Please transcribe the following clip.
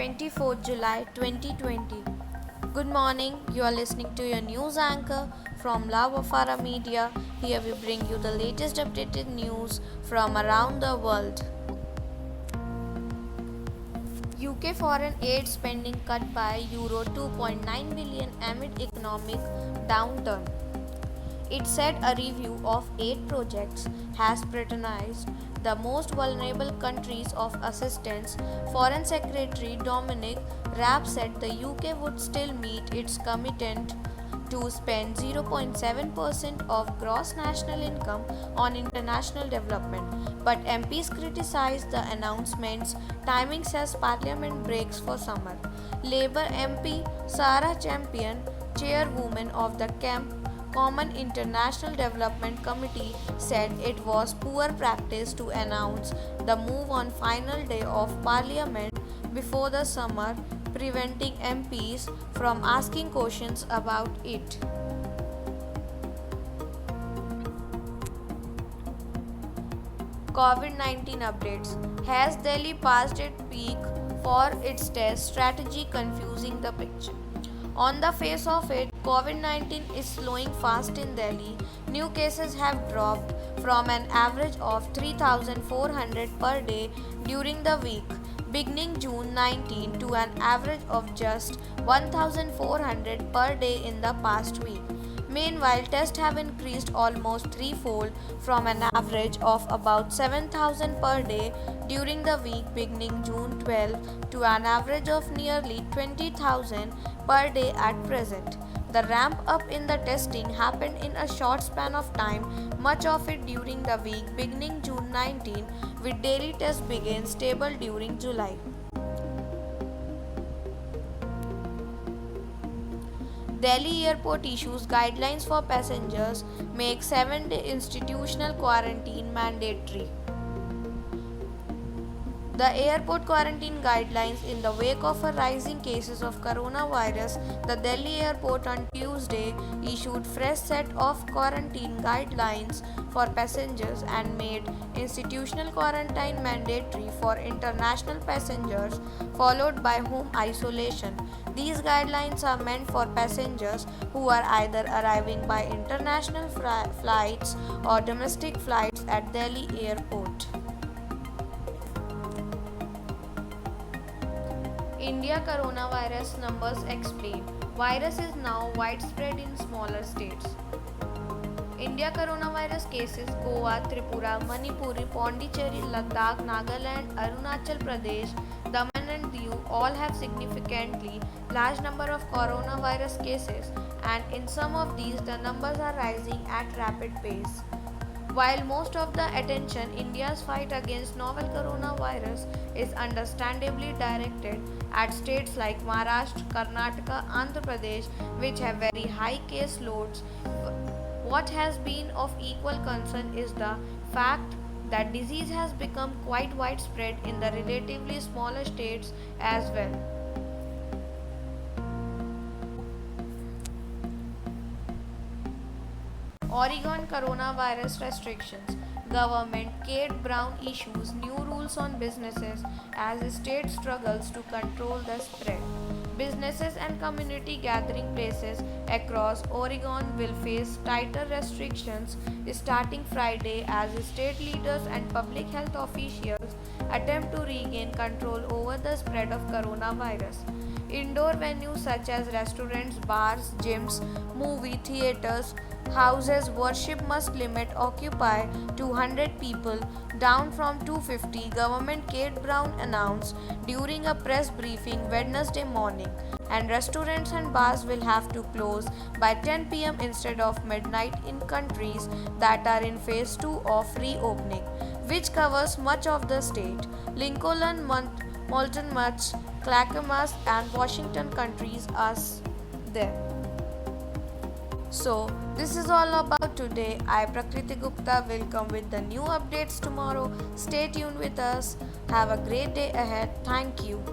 24th July 2020. Good morning, you are listening to your news anchor from La Wafara Media. Here we bring you the latest updated news from around the world. UK foreign aid spending cut by Euro 2.9 billion amid economic downturn. It said a review of 8 projects has prioritized the most vulnerable countries of assistance. Foreign Secretary Dominic Raab said the UK would still meet its commitment to spend 0.7% of gross national income on international development. But MPs criticized the announcement's timing as Parliament breaks for summer. Labour MP Sarah Champion, chairwoman of the Common International Development Committee, said it was poor practice to announce the move on final day of Parliament before the summer, preventing MPs from asking questions about it. COVID-19 updates. Has Delhi passed its peak for its test strategy, confusing the picture? On the face of it, COVID-19 is slowing fast in Delhi. New cases have dropped from an average of 3,400 per day during the week beginning June 19 to an average of just 1,400 per day in the past week. Meanwhile, tests have increased almost threefold from an average of about 7,000 per day during the week beginning June 12 to an average of nearly 20,000 per day at present. The ramp up in the testing happened in a short span of time, much of it during the week beginning June 19, with daily tests being stable during July. Delhi Airport issues guidelines for passengers, make 7-day institutional quarantine mandatory. The airport quarantine guidelines in the wake of a rising cases of coronavirus, the Delhi airport on Tuesday issued fresh set of quarantine guidelines for passengers and made institutional quarantine mandatory for international passengers, followed by home isolation. These guidelines are meant for passengers who are either arriving by international flights or domestic flights at Delhi airport. India coronavirus numbers explain. Virus is now widespread in smaller states. India coronavirus cases Goa, Tripura, Manipur, Pondicherry, Ladakh, Nagaland, Arunachal Pradesh, Daman and Diu all have significantly large number of coronavirus cases, and in some of these the numbers are rising at rapid pace. While most of the attention India's fight against novel coronavirus is understandably directed at states like Maharashtra, Karnataka, Andhra Pradesh, which have very high case loads, what has been of equal concern is the fact that disease has become quite widespread in the relatively smaller states as well. Oregon coronavirus restrictions. Government Kate Brown issues new rules on businesses as the state struggles to control the spread. Businesses and community gathering places across Oregon will face tighter restrictions starting Friday as state leaders and public health officials attempt to regain control over the spread of coronavirus. Indoor venues such as restaurants, bars, gyms, movie theaters, houses worship must limit occupy 200 people, down from 250, Government Kate Brown announced during a press briefing Wednesday morning, and restaurants and bars will have to close by 10 pm instead of midnight in countries that are in phase 2 of reopening, which covers much of the state. Lincoln, Moulton Much, Clackamas, and Washington counties are there. So, this is all about today. I, Prakriti Gupta, will come with the new updates tomorrow. Stay tuned with us. Have a great day ahead. Thank you.